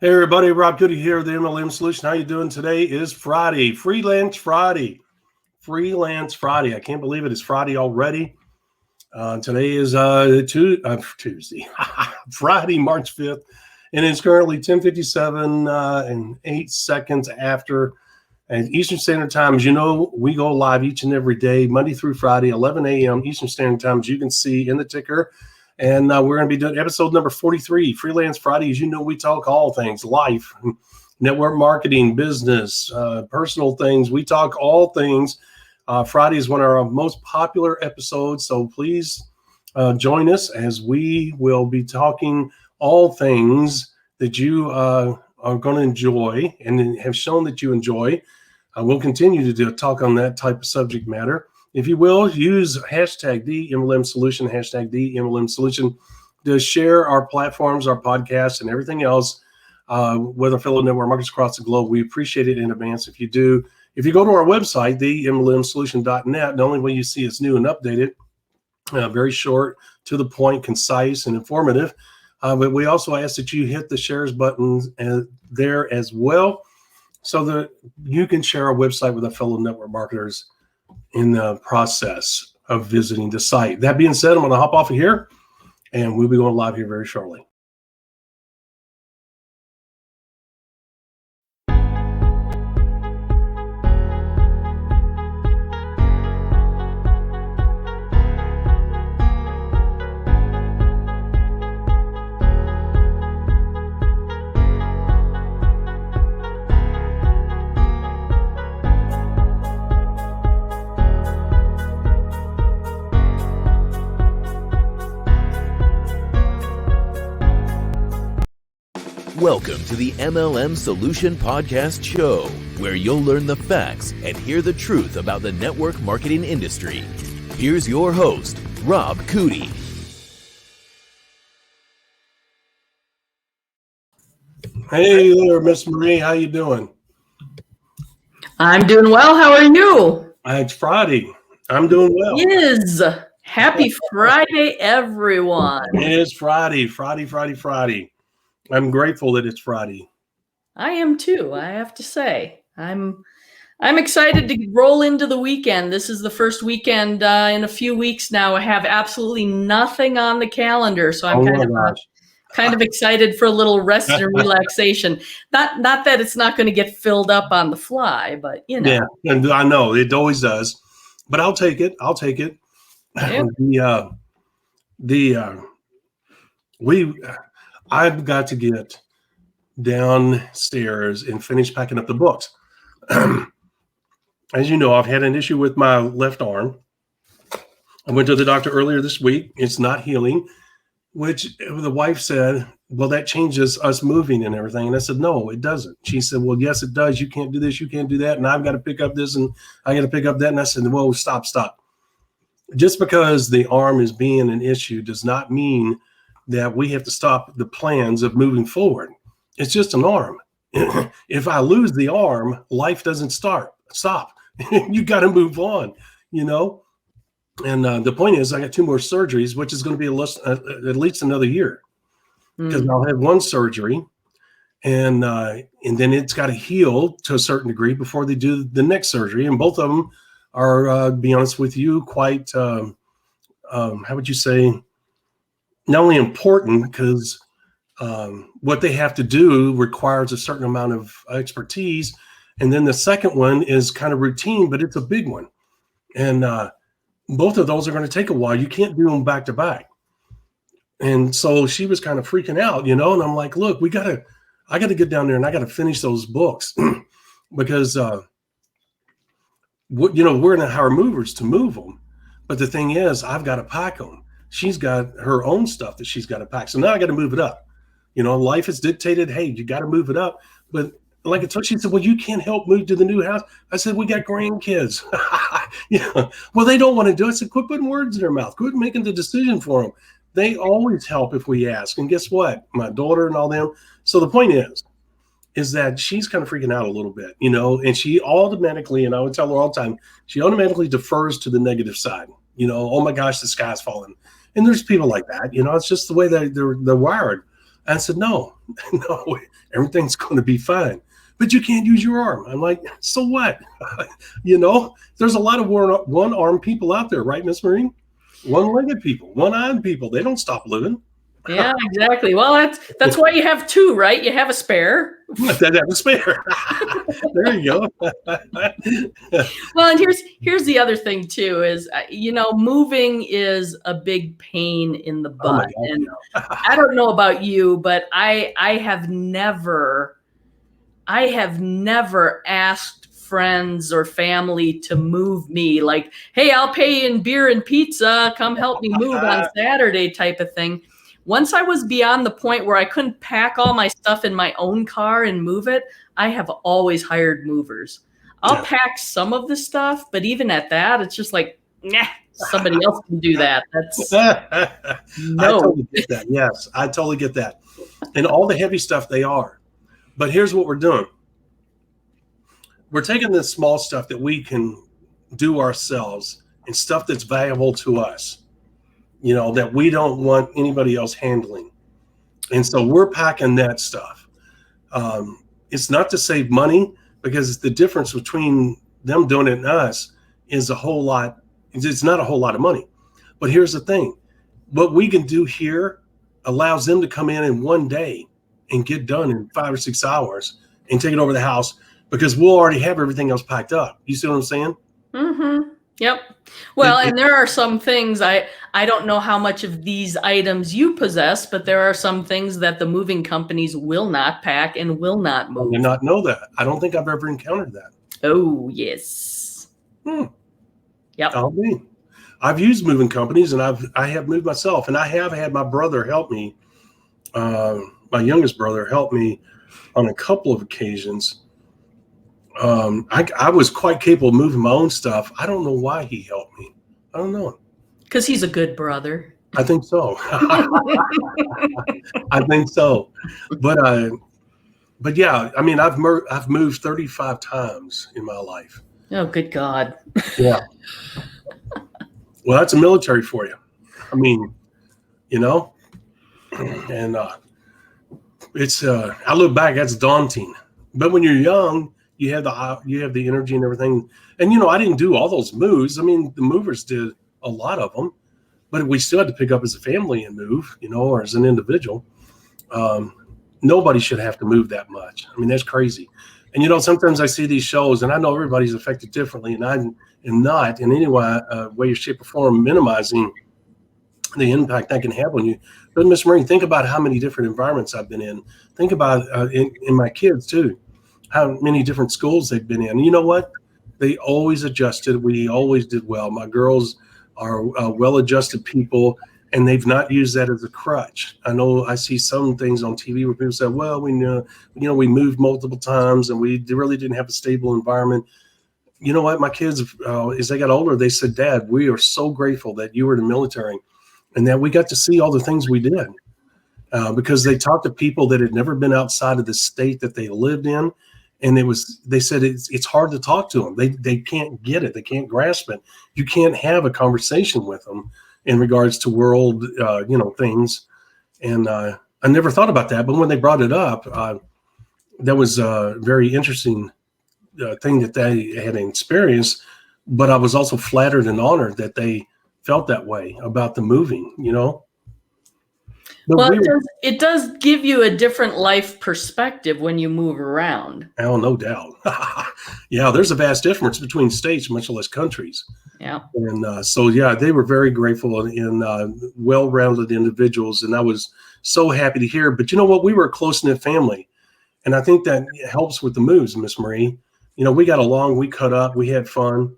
Hey everybody, Rob Goody here with the MLM Solution. How you doing? Today is Friday, Freelance Friday. Freelance Friday. I can't believe it is Friday already. Today is Tuesday, Friday, March 5th, and it's currently 10:57 and 8 seconds after Eastern Standard Time. As you know, we go live each and every day, Monday through Friday, 11 a.m. Eastern Standard Time, as you can see in the ticker. And we're going to be doing episode number 43, Freelance Friday. As you know, we talk all things life, network marketing, business, personal things. We talk all things. Friday is one of our most popular episodes. So please join us as we will be talking all things that you are going to enjoy and have shown that you enjoy. We'll continue to talk on that type of subject matter. If you will, use hashtag TheMLM Solution, hashtag TheMLM Solution to share our platforms, our podcasts, and everything else with our fellow network marketers across the globe. We appreciate it in advance if you do. If you go to our website, themlmsolution.net, the only way you see it's new and updated, very short, to the point, concise, and informative. But we also ask that you hit the shares button there as well so that you can share our website with our fellow network marketers in the process of visiting the site. That being said, I'm going to hop off of here, and we'll be going live here very shortly. Welcome to the MLM Solution Podcast Show, where you'll learn the facts and hear the truth about the network marketing industry. Here's your host, Rob Goody. Hey there, Miss Marie. How you doing? I'm doing well. How are you? It's Friday. I'm doing well. It is. Happy Friday, everyone. It is Friday. Friday. I'm grateful that it's Friday. I am too, I have to say. I'm excited to roll into the weekend. This is the first weekend in a few weeks now. I have absolutely nothing on the calendar, so I'm kind of excited for a little rest and relaxation. Not that it's not going to get filled up on the fly, but you know. Yeah, and I know it always does, but I'll take it. Yeah. I've got to get downstairs and finish packing up the books. As you know, I've had an issue with my left arm. I went to the doctor earlier this week. It's not healing, which the wife said, well, that changes us moving and everything. And I said, no, it doesn't. She said, well, yes, it does. You can't do this. You can't do that. And I've got to pick up this and I got to pick up that. And I said, whoa, stop. Just because the arm is being an issue does not mean that we have to stop the plans of moving forward. It's just an arm. If I lose the arm, life doesn't stop. You got to move on, you know? And the point is I got 2 more surgeries, which is going to be at least another year because I'll have 1 surgery and then it's got to heal to a certain degree before they do the next surgery. And both of them are, to be honest with you, quite, how would you say, not only important because what they have to do requires a certain amount of expertise. And then the second one is kind of routine, but it's a big one. And both of those are going to take a while. You can't do them back to back. And so she was kind of freaking out, you know, and I'm like, look, I got to get down there and I got to finish those books because, we're going to hire movers to move them. But the thing is, I've got to pack them. She's got her own stuff that she's got to pack. So now I got to move it up. You know, life has dictated, hey, you got to move it up. But like I told she said, well, you can't help move to the new house. I said, we got grandkids. Yeah. Well, they don't want to do it. I said, quit putting words in their mouth. Quit making the decision for them. They always help if we ask. And guess what? My daughter and all them. So the point is that she's kind of freaking out a little bit, you know, and she automatically, and I would tell her all the time, she automatically defers to the negative side. You know, oh my gosh, the sky's falling. And there's people like that, you know, it's just the way that they're wired. I said, no, no, everything's going to be fine. But you can't use your arm. I'm like, so what? There's a lot of one-armed people out there, right, Miss Marie? One-legged people, one-eyed people. They don't stop living. Yeah, exactly. Well, that's why you have two, right? You have a spare. That have a spare. There you go. Well, and here's the other thing too is moving is a big pain in the butt. Oh, and I don't know about you, but I have never asked friends or family to move me, like, hey, I'll pay in beer and pizza, come help me move on Saturday type of thing. Once I was beyond the point where I couldn't pack all my stuff in my own car and move it, I have always hired movers. I'll pack some of the stuff, but even at that, it's just like, nah, somebody else can do that. That's no. I totally get that. Yes, I totally get that. And all the heavy stuff they are. But here's what we're doing. We're taking this small stuff that we can do ourselves and stuff that's valuable to us, that we don't want anybody else handling. And so we're packing that stuff. It's not to save money, because the difference between them doing it and us is a whole lot. It's not a whole lot of money. But here's the thing. What we can do here allows them to come in one day and get done in 5 or 6 hours and take it over the house, because we'll already have everything else packed up. You see what I'm saying? Mm-hmm. Yep. Well, and there are some things, I don't know how much of these items you possess, but there are some things that the moving companies will not pack and will not move. I did not know that. I don't think I've ever encountered that. Oh, yes. Yep. I've used moving companies, and I have moved myself, and I have had my brother help me. My youngest brother helped me on a couple of occasions. I was quite capable of moving my own stuff. I don't know why he helped me. I don't know. Because he's a good brother. I think so. I think so. But yeah, I mean, I've moved 35 times in my life. Oh, good God. Yeah. Well, that's a military for you. I mean, and it's I look back, that's daunting. But when you're young, you have the energy and everything. And I didn't do all those moves. I mean, the movers did a lot of them, but we still had to pick up as a family and move, or as an individual. Nobody should have to move that much. I mean, that's crazy. And sometimes I see these shows, and I know everybody's affected differently, and I am not in any way, shape, or form minimizing the impact that can have on you. But Miss Marie, think about how many different environments I've been in. Think about in my kids too, how many different schools they've been in. And you know what? They always adjusted. We always did well. My girls are well-adjusted people, and they've not used that as a crutch. I know I see some things on TV where people say, well, we know, we moved multiple times and we really didn't have a stable environment. You know what? My kids, as they got older, they said, Dad, we are so grateful that you were in the military and that we got to see all the things we did, because they talked to people that had never been outside of the state that they lived in. And they said it's hard to talk to them. They can't get it. They can't grasp it. You can't have a conversation with them in regards to world, things. And I never thought about that. But when they brought it up, that was a very interesting thing that they had experienced. But I was also flattered and honored that they felt that way about the moving, Well, it does give you a different life perspective when you move around. Oh, no doubt. Yeah, there's a vast difference between states, much less countries. Yeah. And so, yeah, they were very grateful and well-rounded individuals. And I was so happy to hear. But you know what? We were a close-knit family. And I think that helps with the moves, Miss Marie. We got along, we cut up, we had fun.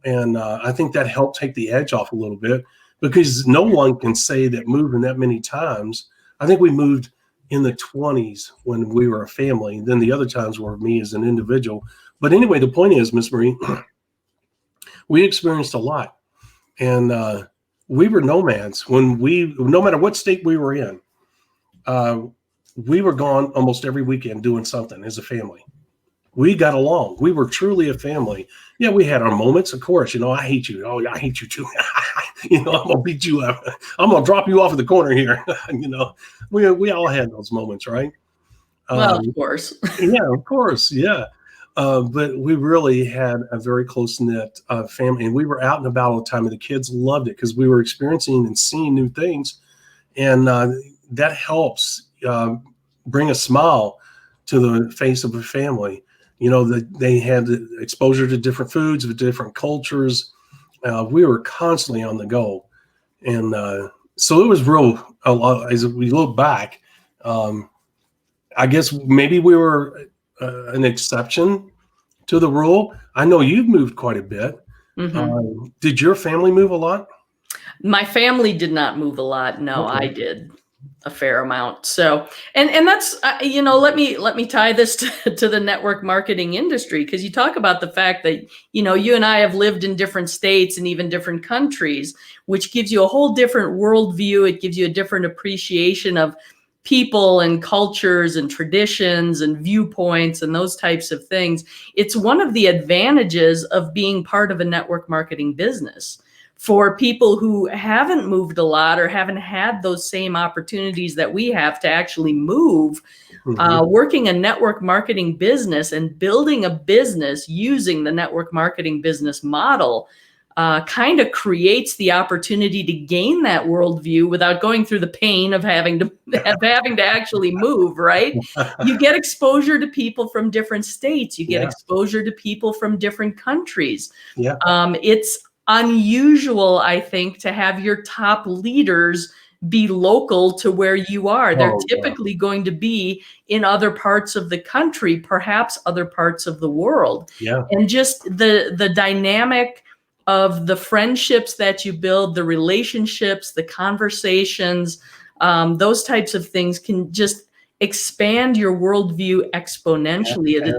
And I think that helped take the edge off a little bit. Because no one can say that moving that many times. I think we moved in the 20s when we were a family. Then the other times were me as an individual. But anyway, the point is, Miss Marie, we experienced a lot. And we were nomads. No matter what state we were in, we were gone almost every weekend doing something as a family. We got along. We were truly a family. Yeah, we had our moments, of course. I hate you. Oh, I hate you too. I'm gonna beat you up. I'm gonna drop you off at the corner here. We all had those moments, right? Well, of course. Yeah, of course, yeah. But we really had a very close knit family, and we were out and about all the time, and the kids loved it because we were experiencing and seeing new things, and that helps bring a smile to the face of a family. That they had exposure to different foods, with different cultures. We were constantly on the go, and so it was a lot. As we look back, I guess maybe we were an exception to the rule. I know you've moved quite a bit. Mm-hmm. Did your family move a lot? My family did not move a lot. No, okay. I did a fair amount. So, and that's, let me tie this to the network marketing industry, because you talk about the fact that, you and I have lived in different states and even different countries, which gives you a whole different worldview. It gives you a different appreciation of people and cultures and traditions and viewpoints and those types of things. It's one of the advantages of being part of a network marketing business. For people who haven't moved a lot or haven't had those same opportunities that we have to actually move, working a network marketing business and building a business using the network marketing business model kind of creates the opportunity to gain that worldview without going through the pain of having to actually move, right? You get exposure to people from different states. You get exposure to people from different countries. Yeah. It's unusual, I think, to have your top leaders be local to where you are. They're typically going to be in other parts of the country, perhaps other parts of the world. Yeah. And just the dynamic of the friendships that you build, the relationships, the conversations, those types of things can just expand your worldview exponentially. Yeah,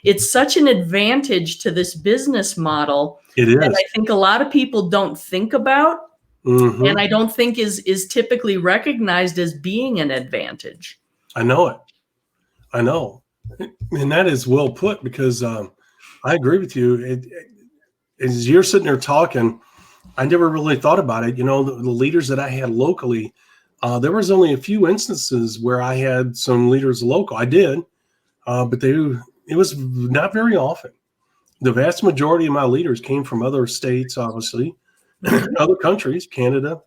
it's such an advantage to this business model. It is. And I think a lot of people don't think about, and I don't think is typically recognized as being an advantage. I know it. I know. And that is well put, because I agree with you. As you're sitting there talking, I never really thought about it. The leaders that I had locally, there was only a few instances where I had some leaders local. I did, but it was not very often. The vast majority of my leaders came from other states, obviously, other countries, Canada,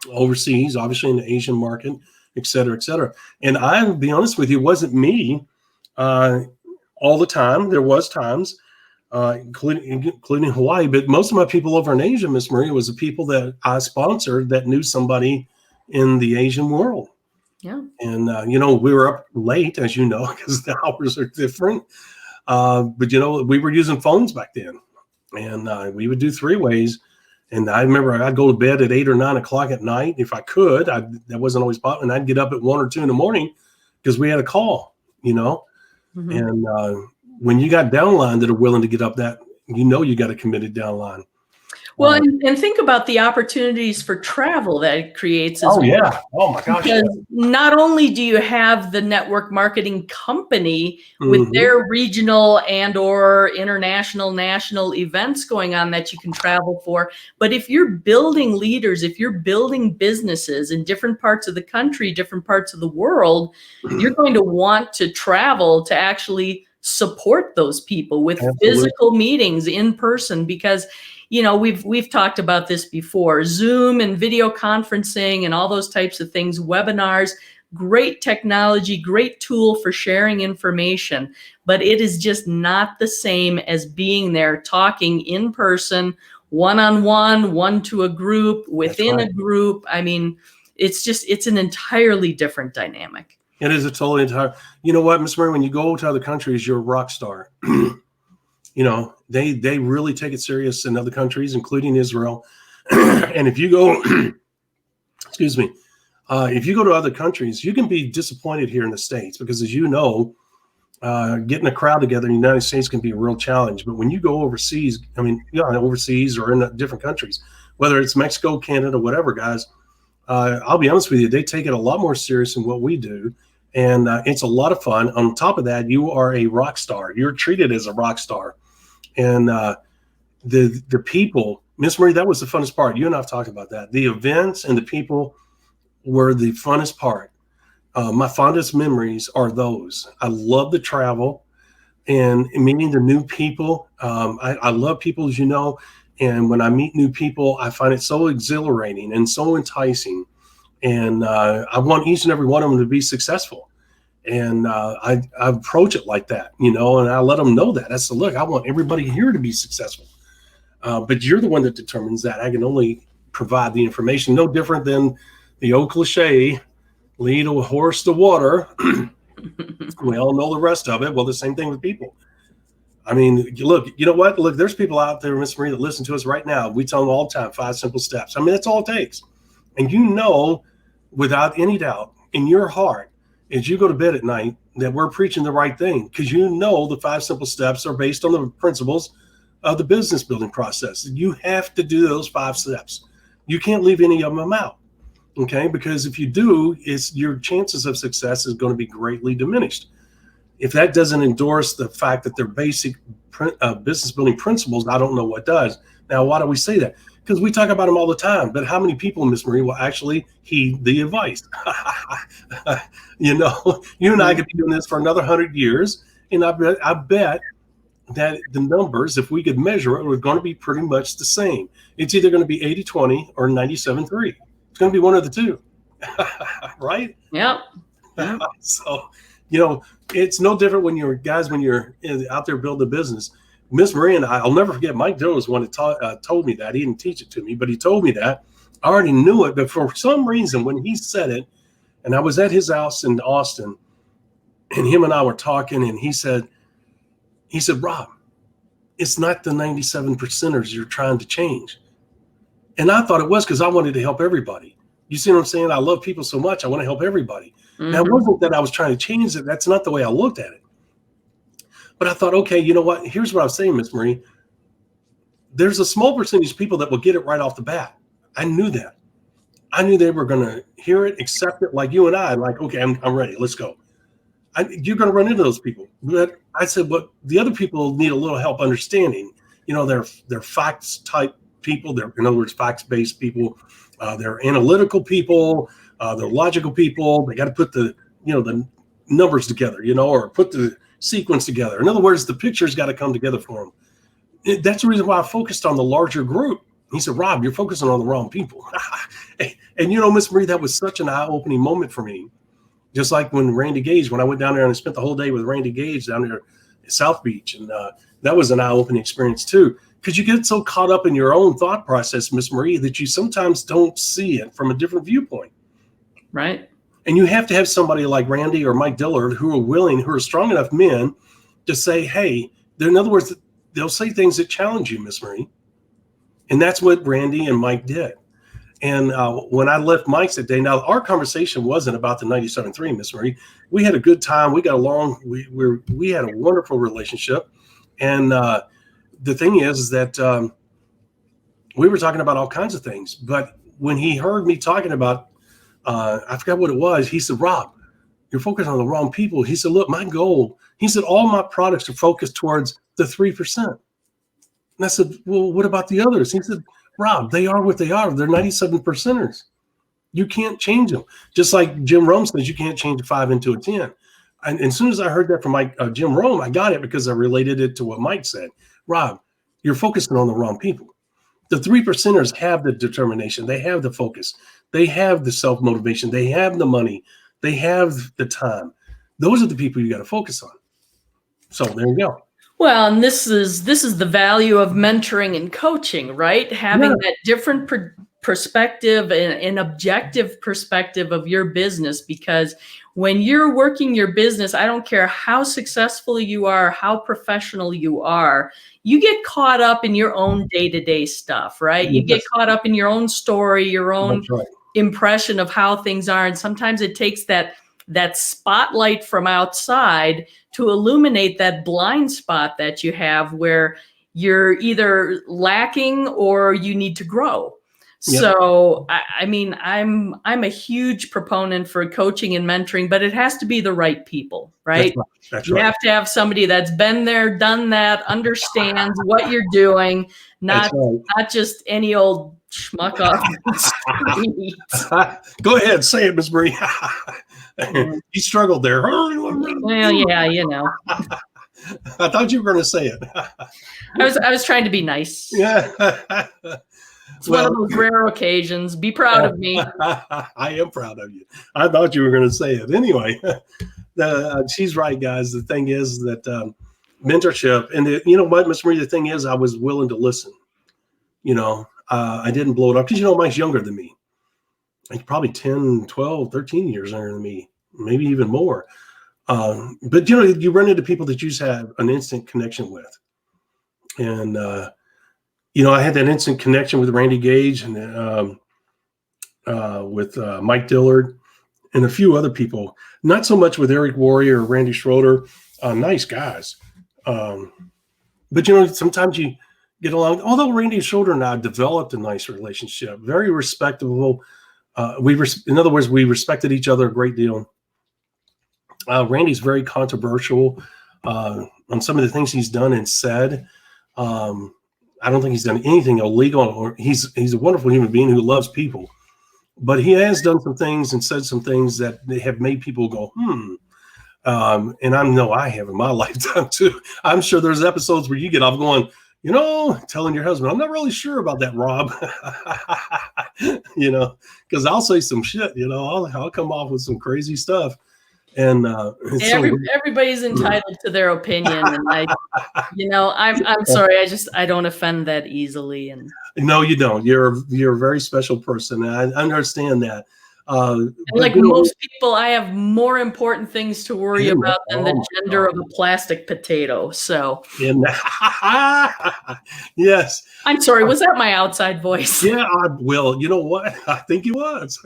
overseas, obviously in the Asian market, et cetera, et cetera. And I'll be honest with you, it wasn't me all the time. There was times, including Hawaii, but most of my people over in Asia, Miss Maria, was the people that I sponsored that knew somebody in the Asian world. Yeah. And, we were up late, as you know, because the hours are different. But, we were using phones back then, and we would do 3-ways. And I remember I'd go to bed at 8 or 9 o'clock at night. If I could, that wasn't always possible. And I'd get up at 1 or 2 in the morning because we had a call, And when you got downline that are willing to get up that, you got a committed downline. Well, and think about the opportunities for travel that it creates as well. Yeah. Oh, my gosh. Because not only do you have the network marketing company with their regional and or international, national events going on that you can travel for, but if you're building leaders, if you're building businesses in different parts of the country, different parts of the world, you're going to want to travel to actually support those people with physical meetings in person, because we've talked about this before. Zoom and video conferencing and all those types of things, webinars, great technology, great tool for sharing information, but it is just not the same as being there talking in person, one-on-one, one to a group, within a group. I mean, it's an entirely different dynamic. It is a totally entire. You know what, Ms. Murray, when you go to other countries, you're a rock star. They really take it serious in other countries, including Israel. And if you go, excuse me, if you go to other countries, you can be disappointed here in the States because, as you know, getting a crowd together in the United States can be a real challenge. But when you go overseas, overseas or in different countries, whether it's Mexico, Canada, whatever, guys, I'll be honest with you, they take it a lot more serious than what we do. And it's a lot of fun. On top of that, you are a rock star. You're treated as a rock star. And the people Miss Marie, that was the funnest part. You and I have talked about that. The events and the people were the funnest part. My fondest memories are those. I love the travel and meeting the new people. I love people, as you know, and when I meet new people, I find it so exhilarating and so enticing. And I want each and every one of them to be successful. And I approach it like that, and I let them know that. I said, look, I want everybody here to be successful. But you're the one that determines that. I can only provide the information. No different than the old cliche, lead a horse to water. We all know the rest of it. Well, the same thing with people. I mean, look, you know what? Look, there's people out there, Miss Marie, that listen to us right now. We tell them all the time, 5 simple steps. I mean, that's all it takes. And without any doubt in your heart, as you go to bed at night, that we're preaching the right thing, because the 5 simple steps are based on the principles of the business building process. You have to do those 5 steps. You can't leave any of them out, okay? Because if you do, your chances of success is going to be greatly diminished. If that doesn't endorse the fact that they're basic business building principles, I don't know what does. Now, why do we say that? Because we talk about them all the time. But how many people, Miss Marie, will actually heed the advice? You and I could be doing this for another 100 years, and I bet that the numbers, if we could measure it, are going to be pretty much the same. It's either going to be 80-20 or 97-3. It's going to be one of the two, right? Yep. So, it's no different when you're out there building a business. Miss Marie and I'll never forget, Mike Dill was one that told me that. He didn't teach it to me, but he told me that. I already knew it, but for some reason, when he said it, and I was at his house in Austin, and him and I were talking, and he said, Rob, it's not the 97%ers you're trying to change. And I thought it was, because I wanted to help everybody. You see what I'm saying? I love people so much. I want to help everybody. Mm-hmm. Now, it wasn't that I was trying to change it. That's not the way I looked at it. But I thought, okay, you know what? Here's what I was saying, Miss Marie. There's a small percentage of people that will get it right off the bat. I knew that. I knew they were going to hear it, accept it, like you and I, like, okay, I'm ready. Let's go. You're going to run into those people. But I said, but the other people need a little help understanding. They're facts type people. They're, in other words, facts-based people. They're analytical people. They're logical people. They got to put the numbers together, or put the sequence together. In other words, the picture's got to come together for them. That's the reason why I focused on the larger group. He said, Rob, you're focusing on the wrong people. And Miss Marie, that was such an eye-opening moment for me. Just like when I went down there and I spent the whole day with Randy Gage down there at South Beach. And that was an eye-opening experience too. Because you get so caught up in your own thought process, Miss Marie, that you sometimes don't see it from a different viewpoint. Right. And you have to have somebody like Randy or Mike Dillard who are strong enough men to say, hey, in other words, they'll say things that challenge you, Miss Marie. And that's what Randy and Mike did. And when I left Mike's that day, now our conversation wasn't about the 97.3, Miss Marie. We had a good time. We got along. We had a wonderful relationship. And the thing is that we were talking about all kinds of things. But when he heard me talking about, I forgot what it was, he said, Rob, you're focused on the wrong people. He said, look, my goal, he said, all my products are focused towards the 3%. And I said, well, what about the others? He said, Rob, they are what they are. They're 97%ers. You can't change them. Just like Jim Rome says, you can't change a 5 into a 10. And as soon as I heard that from Jim Rome, I got it because I related it to what Mike said. Rob, you're focusing on the wrong people. The 3%ers have the determination. They have the focus. They have the self-motivation. They have the money. They have the time. Those are the people you got to focus on. So there you go. Well, and this is the value of mentoring and coaching, right? Having that different perspective and an objective perspective of your business, because when you're working your business, I don't care how successful you are, how professional you are, you get caught up in your own day-to-day stuff, right? You get caught up in your own story, your own impression of how things are. And sometimes it takes that spotlight from outside to illuminate that blind spot that you have where you're either lacking or you need to grow. Yep. So, I mean, I'm a huge proponent for coaching and mentoring, but it has to be the right people, right? That's You right. have to have somebody that's been there, done that, understands what you're doing, not just any old schmuck off the street. Go ahead, say it, Ms. Bree. You struggled there. Well, yeah, you know. I thought you were going to say it. I was trying to be nice. Yeah. It's one of those rare occasions. Be proud of me. I am proud of you. I thought you were going to say it. Anyway, she's right, guys. The thing is that mentorship, and you know what, Ms. Marie, the thing is I was willing to listen. You know, I didn't blow it up because, you know, Mike's younger than me. He's probably 10, 12, 13 years younger than me, maybe even more. But, you know, you run into people that you just have an instant connection with. And, you know, I had that instant connection with Randy Gage and with Mike Dillard and a few other people. Not so much with Eric Warrior or Randy Schroeder. Nice guys. But, you know, sometimes you get along. Although Randy Schroeder and I developed a nice relationship, very respectable. In other words, we respected each other a great deal. Randy's very controversial on some of the things he's done and said. I don't think he's done anything illegal, or he's a wonderful human being who loves people, but he has done some things and said some things that have made people go, and I have in my lifetime too. I'm sure there's episodes where you get off going, you know, telling your husband, I'm not really sure about that, Rob, you know, because I'll say some shit, you know, I'll come off with some crazy stuff. And everybody's entitled to their opinion, and I'm sorry, I don't offend that easily. And no, you don't. You're a very special person. And I understand that. Like most people, I have more important things to worry about than the gender of a plastic potato. So, yes. I'm sorry. Was that my outside voice? Yeah. Well, you know what? I think it was,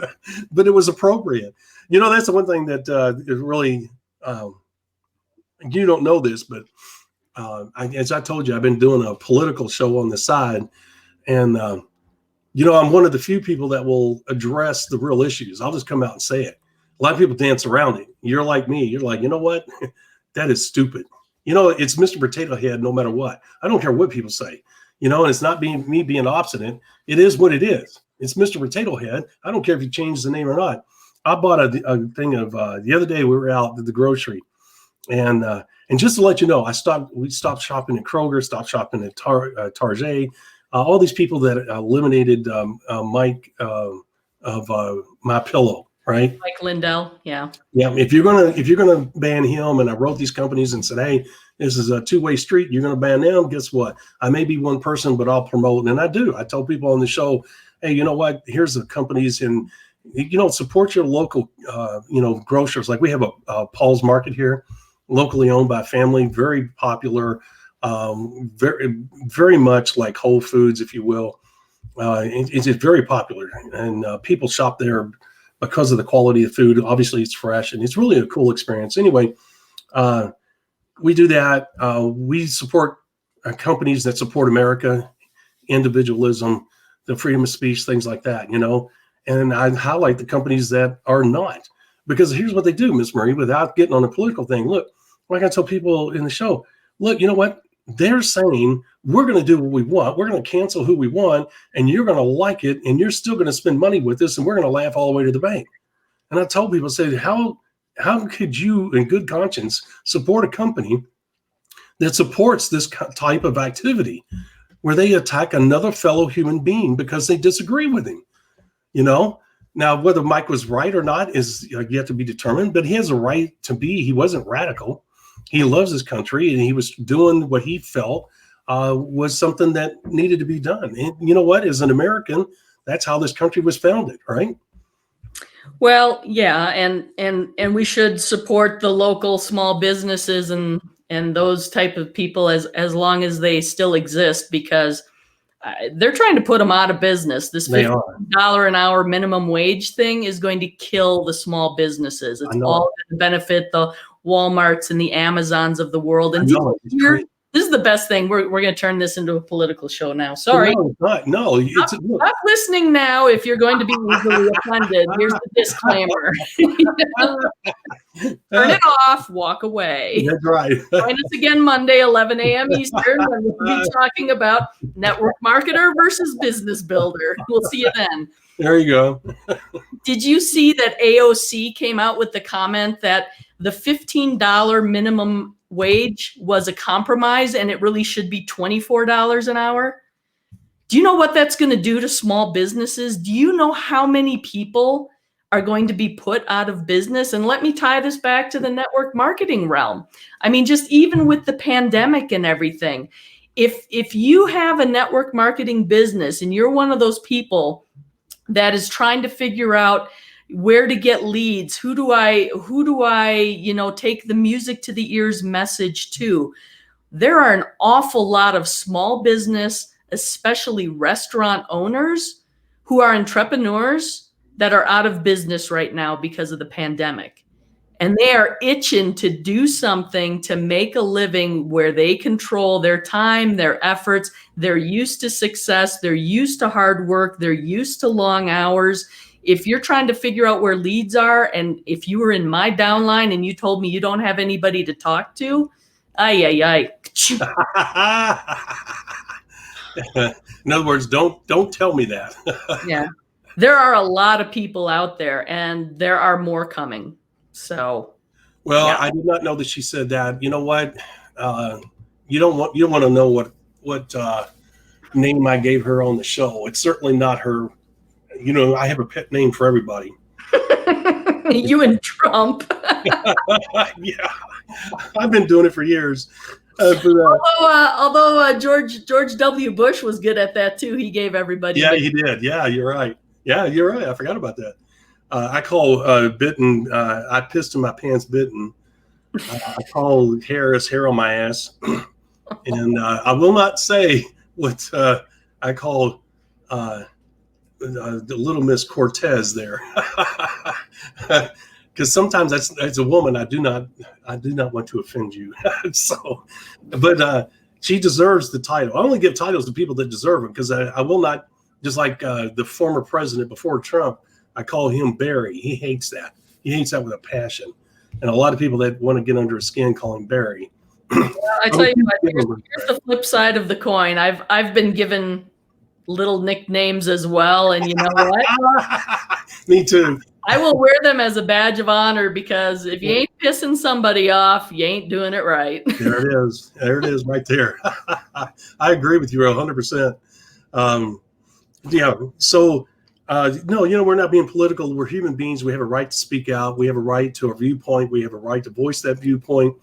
but it was appropriate. You know, that's the one thing that is really, you don't know this, but as I told you, I've been doing a political show on the side. And, you know, I'm one of the few people that will address the real issues. I'll just come out and say it. A lot of people dance around it. You're like me. You're like, you know what? That is stupid. You know, it's Mr. Potato Head no matter what. I don't care what people say. You know, and it's not me being obstinate. It is what it is. It's Mr. Potato Head. I don't care if you change the name or not. I bought a thing of the other day. We were out at the grocery, and just to let you know, we stopped shopping at Kroger, stopped shopping at Target. All these people that eliminated Mike of My Pillow, right? Mike Lindell, yeah. If you're gonna ban him, and I wrote these companies and said, hey, this is a two-way street. You're gonna ban them. Guess what? I may be one person, but I'll promote, and I do. I tell people on the show, hey, you know what? Here's the companies and. You know, support your local, you know, grocers. Like we have a Paul's Market here, locally owned by a family, very popular, very, very much like Whole Foods, if you will. It's very popular, and people shop there because of the quality of food. Obviously, it's fresh, and it's really a cool experience. Anyway, we do that. We support companies that support America, individualism, the freedom of speech, things like that, you know. And I highlight the companies that are not, because here's what they do, Ms. Marie, without getting on a political thing. Look, like I tell people in the show, look, you know what? They're saying we're going to do what we want. We're going to cancel who we want, and you're going to like it, and you're still going to spend money with us, and we're going to laugh all the way to the bank. And I told people, I said, how could you, in good conscience, support a company that supports this type of activity where they attack another fellow human being because they disagree with him? You know, now whether Mike was right or not is yet to be determined, but he has a right to be. He wasn't radical. He loves his country, and he was doing what he felt was something that needed to be done. And you know what? As an American, that's how this country was founded, right? Well, yeah, and we should support the local small businesses and those type of people as long as they still exist, because they're trying to put them out of business. This $50 an hour minimum wage thing is going to kill the small businesses. It's all going to benefit the Walmarts and the Amazons of the world. And This is the best thing. We're going to turn this into a political show now. Sorry. No, it's not. No, it's Stop listening now if you're going to be easily offended. Here's the disclaimer. Turn it off, walk away. that's right. Join us again Monday, 11 a.m. Eastern, when we'll be talking about network marketer versus business builder. We'll see you then. There you go. Did you see that AOC came out with the comment that the $15 minimum wage was a compromise and it really should be $24 an hour? Do you know what that's going to do to small businesses? Do you know how many people are going to be put out of business? And let me tie this back to the network marketing realm. I mean, just even with the pandemic and everything, if you have a network marketing business and you're one of those people that is trying to figure out where to get leads, who do I, take the music to the ears message to, there are an awful lot of small business, especially restaurant owners, who are entrepreneurs that are out of business right now because of the pandemic. And they are itching to do something to make a living where they control their time, their efforts. They're used to success. They're used to hard work. They're used to long hours. If you're trying to figure out where leads are, and if you were in my downline and you told me you don't have anybody to talk to, ay. In other words, don't tell me that. Yeah. There are a lot of people out there, and there are more coming. So, well, yeah. I did not know that she said that. You know what? You don't want to know what name I gave her on the show. It's certainly not her. You know, I have a pet name for everybody. You and Trump. Yeah, I've been doing it for years. Although George W. Bush was good at that too. He gave everybody. Yeah, he did. Yeah, you're right. Yeah, you're right. I forgot about that. I call Bitten. I pissed in my pants. Bitten. I call Harris hair on my ass, and I will not say what I call the Little Miss Cortez there, because sometimes as a woman I do not want to offend you. So, but she deserves the title. I only give titles to people that deserve them, because I will not, just like the former president before Trump, I call him Barry. He hates that. He hates that with a passion. And a lot of people that want to get under his skin call him Barry. Well, I tell you what, here's the flip side of the coin. I've been given little nicknames as well, and you know what? Me too. I will wear them as a badge of honor, because if you ain't pissing somebody off, you ain't doing it right. There it is. There it is right there. I agree with you 100%. Yeah. So, no, we're not being political. We're human beings. We have a right to speak out. We have a right to a viewpoint. We have a right to voice that viewpoint.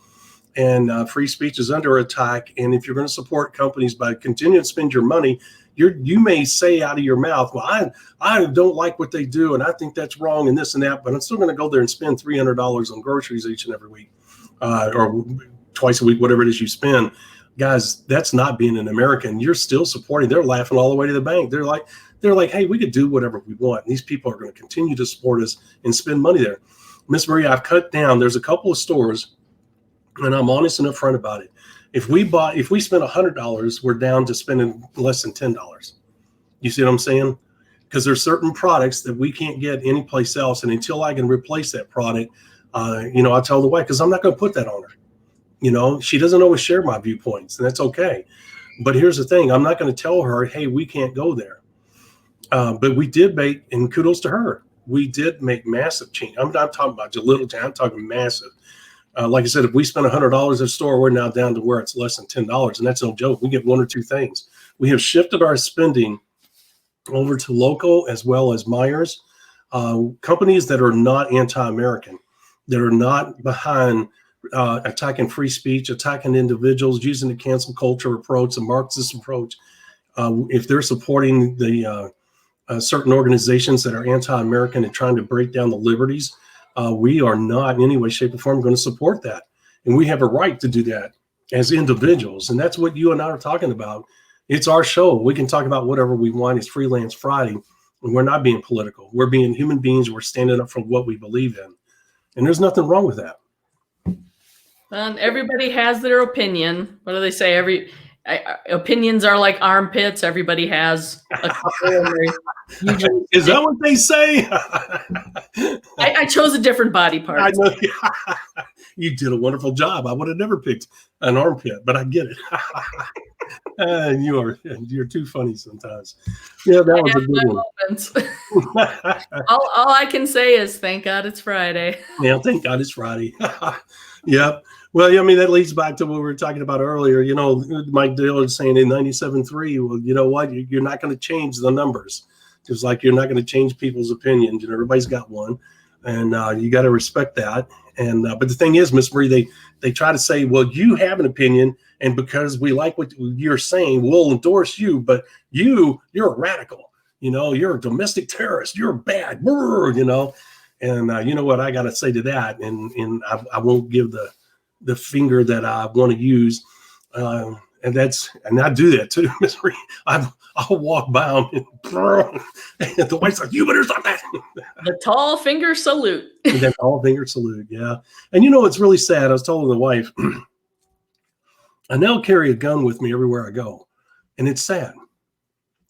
And free speech is under attack. And if you're going to support companies by continuing to spend your money, you may say out of your mouth, well, I don't like what they do, and I think that's wrong and this and that, but I'm still going to go there and spend $300 on groceries each and every week, or twice a week, whatever it is you spend. Guys, that's not being an American. You're still supporting. They're laughing all the way to the bank. They're like, hey, we could do whatever we want. And these people are going to continue to support us and spend money there. Miss Maria, I've cut down. There's a couple of stores, and I'm honest and upfront about it. If we spent $100, we're down to spending less than $10. You see what I'm saying? Because there's certain products that we can't get anyplace else, and until I can replace that product, I tell the wife, because I'm not going to put that on her. She doesn't always share my viewpoints, and that's okay. But here's the thing: I'm not going to tell her, hey, we can't go there. But we did make, and kudos to her, we did make massive change. I'm not talking about just little change. I'm talking massive. Like I said, if we spend $100 at a store, we're now down to where it's less than $10, and that's no joke. We get one or two things. We have shifted our spending over to local as well as Myers, companies that are not anti-American, that are not behind attacking free speech, attacking individuals, using the cancel culture approach, the Marxist approach. If they're supporting the certain organizations that are anti-American and trying to break down the liberties, we are not in any way, shape, or form going to support that. And we have a right to do that as individuals. And that's what you and I are talking about. It's our show. We can talk about whatever we want. It's Freelance Friday. And we're not being political. We're being human beings. We're standing up for what we believe in. And there's nothing wrong with that. Everybody has their opinion. What do they say? Opinions are like armpits. Everybody has a couple. Is that what they say? I chose a different body part. I know. You did a wonderful job. I would have never picked an armpit, but I get it. You're too funny sometimes. Yeah, that was a good one. all I can say is thank God it's Friday. Yeah, thank God it's Friday. Yep. Well, I mean, that leads back to what we were talking about earlier. You know, Mike Dillard saying in 97.3, well, you know what? You're not going to change the numbers. Just like you're not going to change people's opinions, and everybody's got one. And you got to respect that. And but the thing is, Miss Marie, they try to say, well, you have an opinion, and because we like what you're saying, we'll endorse you. But you're a radical. You know, you're a domestic terrorist. You're bad. You know, and you know what I got to say to that. And I won't give the finger that I want to use. And I do that too, Miss Marie. I'll walk by them and the wife's like, you better stop that. The tall finger salute. That tall finger salute, yeah. And you know what's really sad? I was telling the wife, I now carry a gun with me everywhere I go. And it's sad.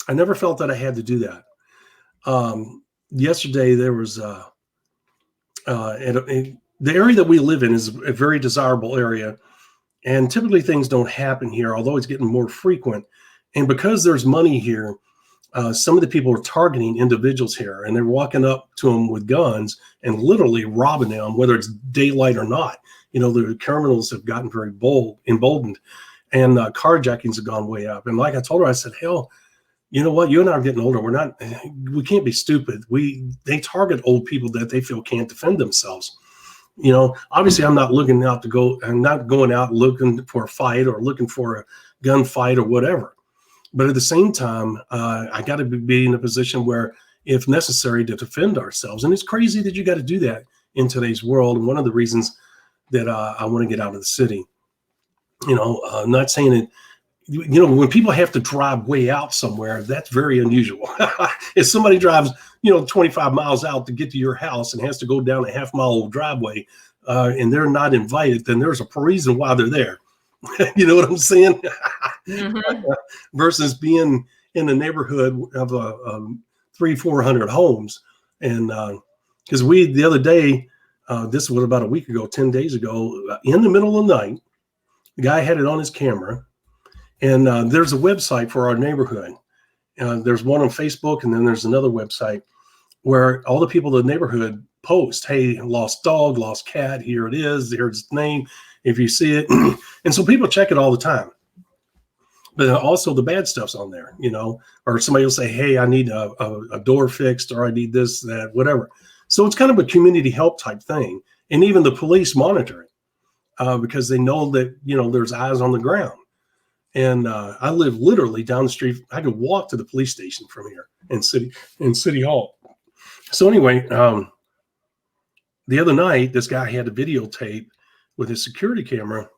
I never felt that I had to do that. Yesterday there was the area that we live in is a very desirable area. And typically things don't happen here, although it's getting more frequent. And because there's money here, some of the people are targeting individuals here, and they're walking up to them with guns and literally robbing them, whether it's daylight or not. You know, the criminals have gotten very emboldened, and carjackings have gone way up. And like I told her, I said, hell, you know what? You and I are getting older. We can't be stupid. They target old people that they feel can't defend themselves. You know, obviously I'm not going out looking for a fight or looking for a gunfight or whatever. But at the same time, I got to be in a position where, if necessary, to defend ourselves. And it's crazy that you got to do that in today's world. And one of the reasons that I want to get out of the city, you know, I'm not saying it, you know, when people have to drive way out somewhere, that's very unusual. If somebody drives, 25 miles out to get to your house and has to go down a half-mile driveway and they're not invited, then there's a reason why they're there. You know what I'm saying? Mm-hmm. Versus being in a neighborhood of 300-400 homes. And because the other day, this was about a week ago, 10 days ago, in the middle of the night, the guy had it on his camera. And there's a website for our neighborhood. There's one on Facebook, and then there's another website where all the people in the neighborhood post, hey, lost dog, lost cat, here it is, here's its name, if you see it. And so people check it all the time. But also the bad stuff's on there, or somebody will say, hey, I need a door fixed, or I need this, that, whatever. So it's kind of a community help type thing. And even the police monitor it because they know that, there's eyes on the ground. And I live literally down the street. I could walk to the police station from here in City Hall. So anyway, the other night, this guy had a videotape with his security camera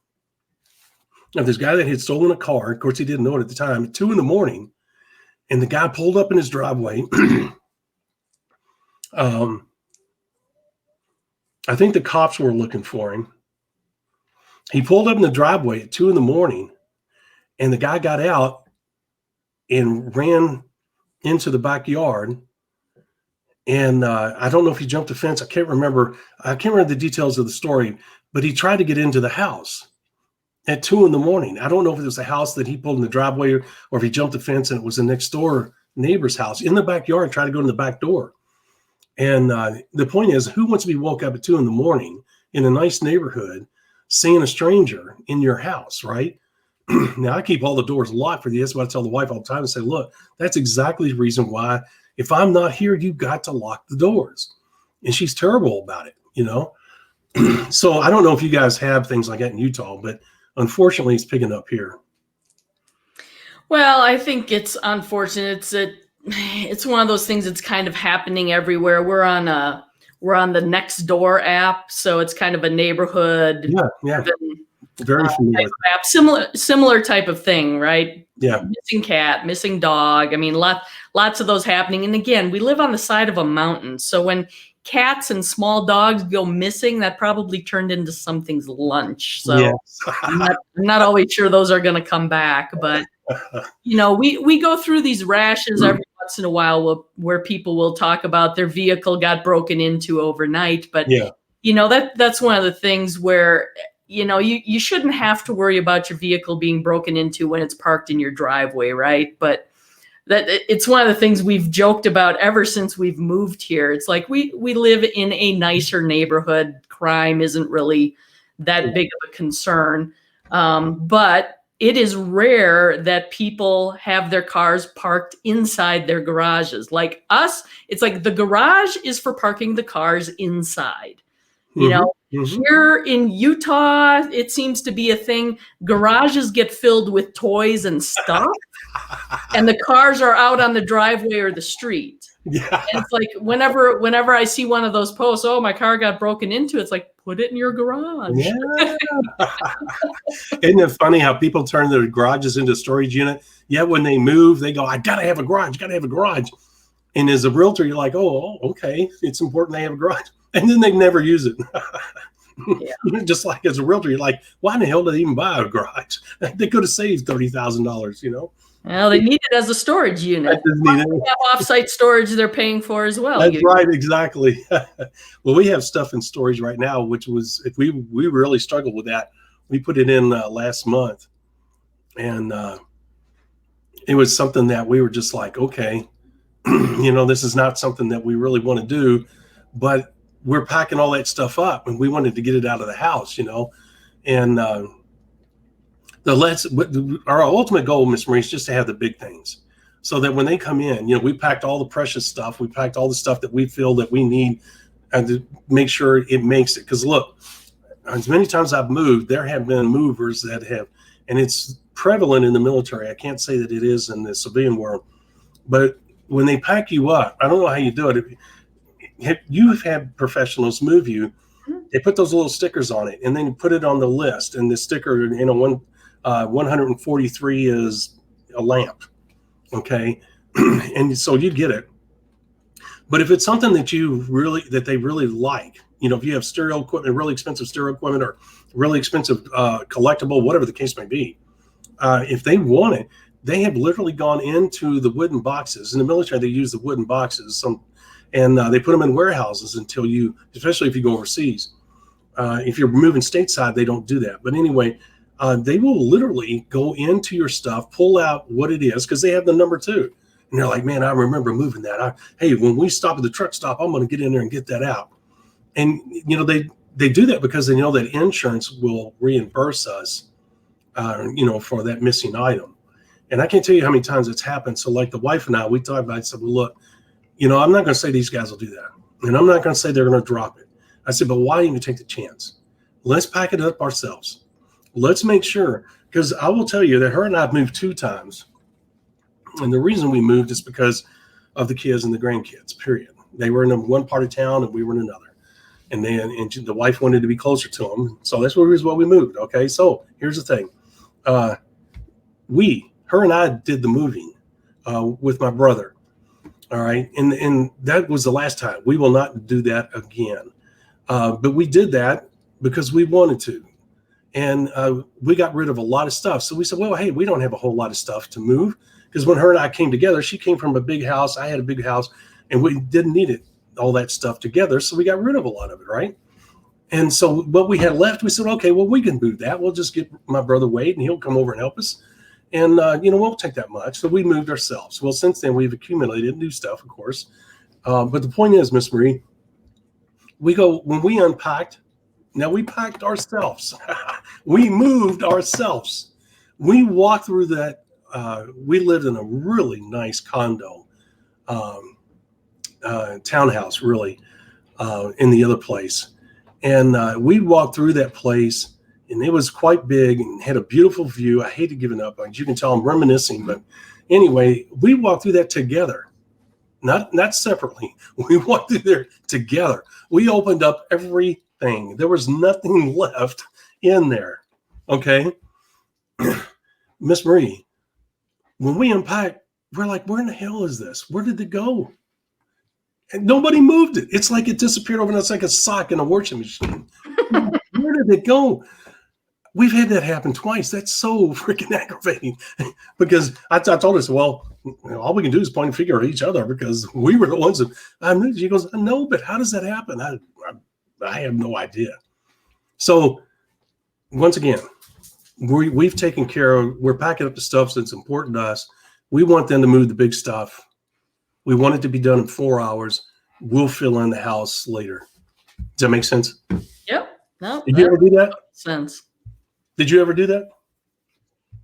of this guy that had stolen a car. Of course, he didn't know it at the time, at 2 a.m. And the guy pulled up in his driveway. I think the cops were looking for him. He pulled up in the driveway at 2 a.m. And the guy got out and ran into the backyard. And I don't know if he jumped a fence. I can't remember the details of the story, but he tried to get into the house at 2 a.m. I don't know if it was the house that he pulled in the driveway or if he jumped the fence and it was the next door neighbor's house in the backyard, tried to go in the back door. And the point is, who wants to be woke up at 2 a.m. in a nice neighborhood, seeing a stranger in your house, right? Now, I keep all the doors locked for this, but I tell the wife all the time and say, look, that's exactly the reason why if I'm not here, you've got to lock the doors. And she's terrible about it, So I don't know if you guys have things like that in Utah, but unfortunately, it's picking up here. Well, I think it's unfortunate. It's one of those things that's kind of happening everywhere. We're on the Nextdoor app, so it's kind of a neighborhood Very familiar. App. Similar type of thing, right? Yeah. Missing cat, missing dog. I mean, lots of those happening. And again, we live on the side of a mountain. So when cats and small dogs go missing, that probably turned into something's lunch. So Yes. I'm not always sure those are going to come back. But, we go through these rashes every once in a while where people will talk about their vehicle got broken into overnight. But, that's one of the things where you shouldn't have to worry about your vehicle being broken into when it's parked in your driveway, right? But that it's one of the things we've joked about ever since we've moved here. It's like we live in a nicer neighborhood. Crime isn't really that big of a concern. But it is rare that people have their cars parked inside their garages. Like us, it's like the garage is for parking the cars inside. Here in Utah, it seems to be a thing. Garages get filled with toys and stuff, and the cars are out on the driveway or the street. Yeah. And it's like whenever I see one of those posts, oh, my car got broken into, it's like, put it in your garage. Yeah. Isn't it funny how people turn their garages into a storage unit? Yet when they move, they go, I got to have a garage. And as a realtor, you're like, oh, okay, it's important they have a garage. And then they never use it. Yeah. Just like as a realtor, you're like, why in the hell did they even buy a garage? They could have saved $30,000, Well, they need it as a storage unit. They have off-site storage they're paying for as well. That's right, exactly. Well, we have stuff in storage right now, which was, if we really struggled with that. We put it in last month. And it was something that we were just like, okay, this is not something that we really want to do, but we're packing all that stuff up and we wanted to get it out of the house, and our ultimate goal, Miss Marie, is just to have the big things so that when they come in, we packed all the precious stuff. We packed all the stuff that we feel that we need and to make sure it makes it. Because look, as many times I've moved, there have been movers that have, and it's prevalent in the military. I can't say that it is in the civilian world, but when they pack you up, I don't know how you do it. You've had professionals move you. They put those little stickers on it, and then you put it on the list. And the sticker, 143 is a lamp, okay? And so you get it. But if it's something that they really like, if you have stereo equipment, really expensive stereo equipment, or really expensive collectible, whatever the case may be, if they want it, they have literally gone into the wooden boxes. In the military, they use the wooden boxes. And they put them in warehouses until especially if you go overseas. If you're moving stateside, they don't do that. But anyway, they will literally go into your stuff, pull out what it is, because they have the number too. And they're like, man, I remember moving that. Hey, when we stop at the truck stop, I'm going to get in there and get that out. And, they do that because they know that insurance will reimburse us, for that missing item. And I can't tell you how many times it's happened. So like the wife and I, we talked about it, said, well, look, I'm not going to say these guys will do that. And I'm not going to say they're going to drop it. I said, but why even take the chance? Let's pack it up ourselves. Let's make sure, because I will tell you that her and I have moved 2 times. And the reason we moved is because of the kids and the grandkids, period. They were in one part of town and we were in another. And the wife wanted to be closer to them. So that's what we moved. Okay. So here's the thing. Her and I did the moving with my brother. All right. And that was the last time. We will not do that again. But we did that because we wanted to. And we got rid of a lot of stuff. So we said, well, hey, we don't have a whole lot of stuff to move. Because when her and I came together, she came from a big house. I had a big house. And we didn't need all that stuff together. So we got rid of a lot of it, right? And so what we had left, we said, okay, well, we can move that. We'll just get my brother Wade, and he'll come over and help us. And, we'll take that much. So we moved ourselves. Well, since then, we've accumulated new stuff, of course. But the point is, Miss Marie, when we unpacked, now we packed ourselves. We moved ourselves. We walked through that. We lived in a really nice condo, townhouse, really, in the other place. And we walked through that place, and it was quite big and had a beautiful view. I hate to give it up. As you can tell, I'm reminiscing. But anyway, we walked through that together, not separately. We walked through there together. We opened up everything. There was nothing left in there. Okay. Miss Marie, when we unpacked, we're like, where in the hell is this? Where did it go? And nobody moved it. It's like it disappeared overnight. It's like a sock in a washing machine. Where did it go? We've had that happen twice. That's so freaking aggravating because I told her, well, all we can do is point a finger at each other because we were the ones that she goes, no, but how does that happen? I have no idea. So once again, we've taken care of, we're packing up the stuff that's important to us. We want them to move the big stuff. We want it to be done in 4 hours. We'll fill in the house later. Does that make sense? Yep. No. Did you ever do that? Sense. Did you ever do that?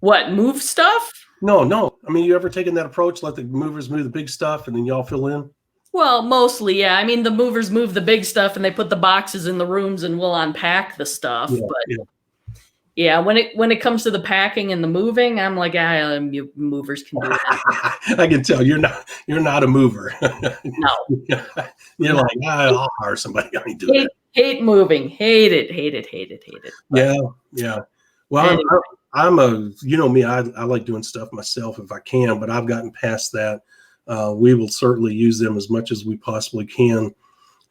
What, move stuff? No. I mean, you ever taken that approach? Let the movers move the big stuff and then y'all fill in? Well, mostly, yeah. I mean, the movers move the big stuff and they put the boxes in the rooms and we'll unpack the stuff. Yeah, when it comes to the packing and the moving, I'm like, you movers can do that. I can tell you're not a mover. No. You're like, I'll hire somebody. I ain't doing that. Hate moving. Hate it. But, Yeah. Well, anyway. I'm you know me, I like doing stuff myself if I can, but I've gotten past that. We will certainly use them as much as we possibly can.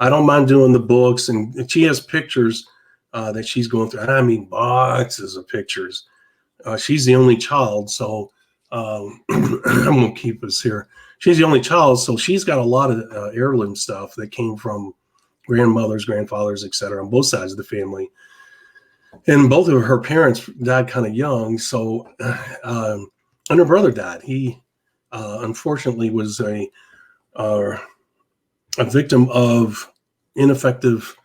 I don't mind doing the books, and she has pictures that she's going through. I mean, boxes of pictures. She's the only child, so I'm going to keep us here. She's the only child, so she's got a lot of heirloom stuff that came from grandmothers, grandfathers, etc., on both sides of the family. And both of her parents died kind of young, so and her brother died. He unfortunately was a victim of ineffective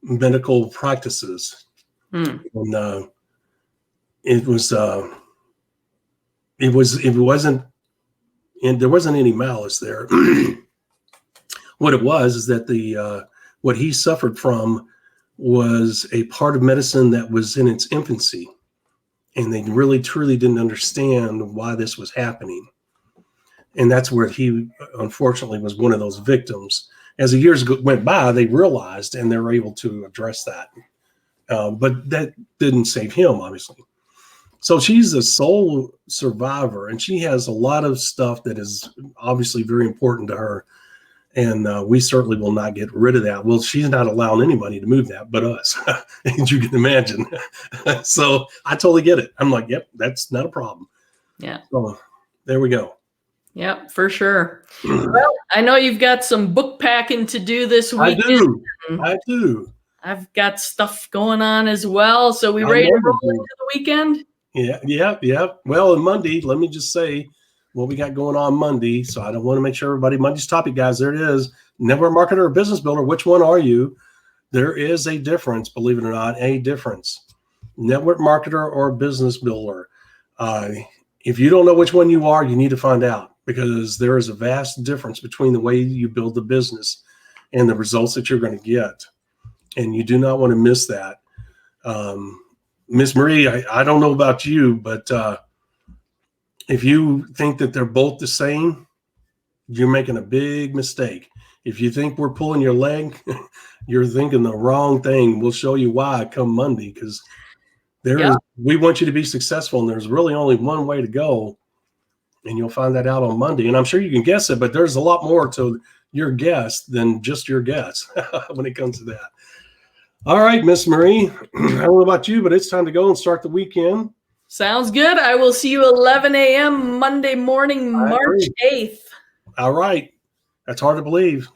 medical practices. And it wasn't, and there wasn't any malice there. What it was is that what he suffered from was a part of medicine that was in its infancy, and they really truly didn't understand why this was happening. And that's where he unfortunately was one of those victims. As the years went by, they realized and they were able to address that. But that didn't save him, obviously. So she's a sole survivor, and she has a lot of stuff that is obviously very important to her. And we certainly will not get rid of that. Well, she's not allowing anybody to move that but us, as you can imagine. So I totally get it. I'm like, yep, that's not a problem. Yeah. So there we go. Yep, for sure. Well, I know you've got some book packing to do this weekend. I do. I've got stuff going on as well. So we ready to roll into the weekend? Yeah. Well, on Monday, let me just say what we got going on Monday. So I don't want to make sure everybody, Monday's topic, guys, there it is. Network marketer or business builder, which one are you? There is a difference, believe it or not, a difference. Network marketer or business builder. If you don't know which one you are, you need to find out, because there is a vast difference between the way you build the business and the results that you're going to get. And you do not want to miss that. Miss Marie, I don't know about you, but if you think that they're both the same, you're making a big mistake. If you think we're pulling your leg, you're thinking the wrong thing. We'll show you why come Monday, because we want you to be successful, and there's really only one way to go, and you'll find that out on Monday. And I'm sure you can guess it, but there's a lot more to your guess than just your guess when it comes to that. All right, Miss Marie, I don't know about you, but it's time to go and start the weekend. Sounds good. I will see you 11 a.m. Monday morning, March 8th. All right. That's hard to believe.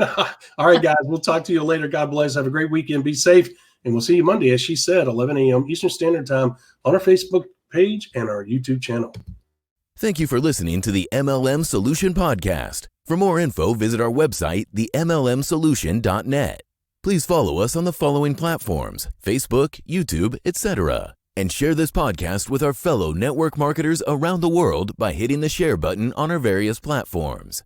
All right, guys, we'll talk to you later. God bless. Have a great weekend. Be safe. And we'll see you Monday, as she said, 11 a.m. Eastern Standard Time on our Facebook page and our YouTube channel. Thank you for listening to the MLM Solution Podcast. For more info, visit our website, themlmsolution.net. Please follow us on the following platforms: Facebook, YouTube, etc. And share this podcast with our fellow network marketers around the world by hitting the share button on our various platforms.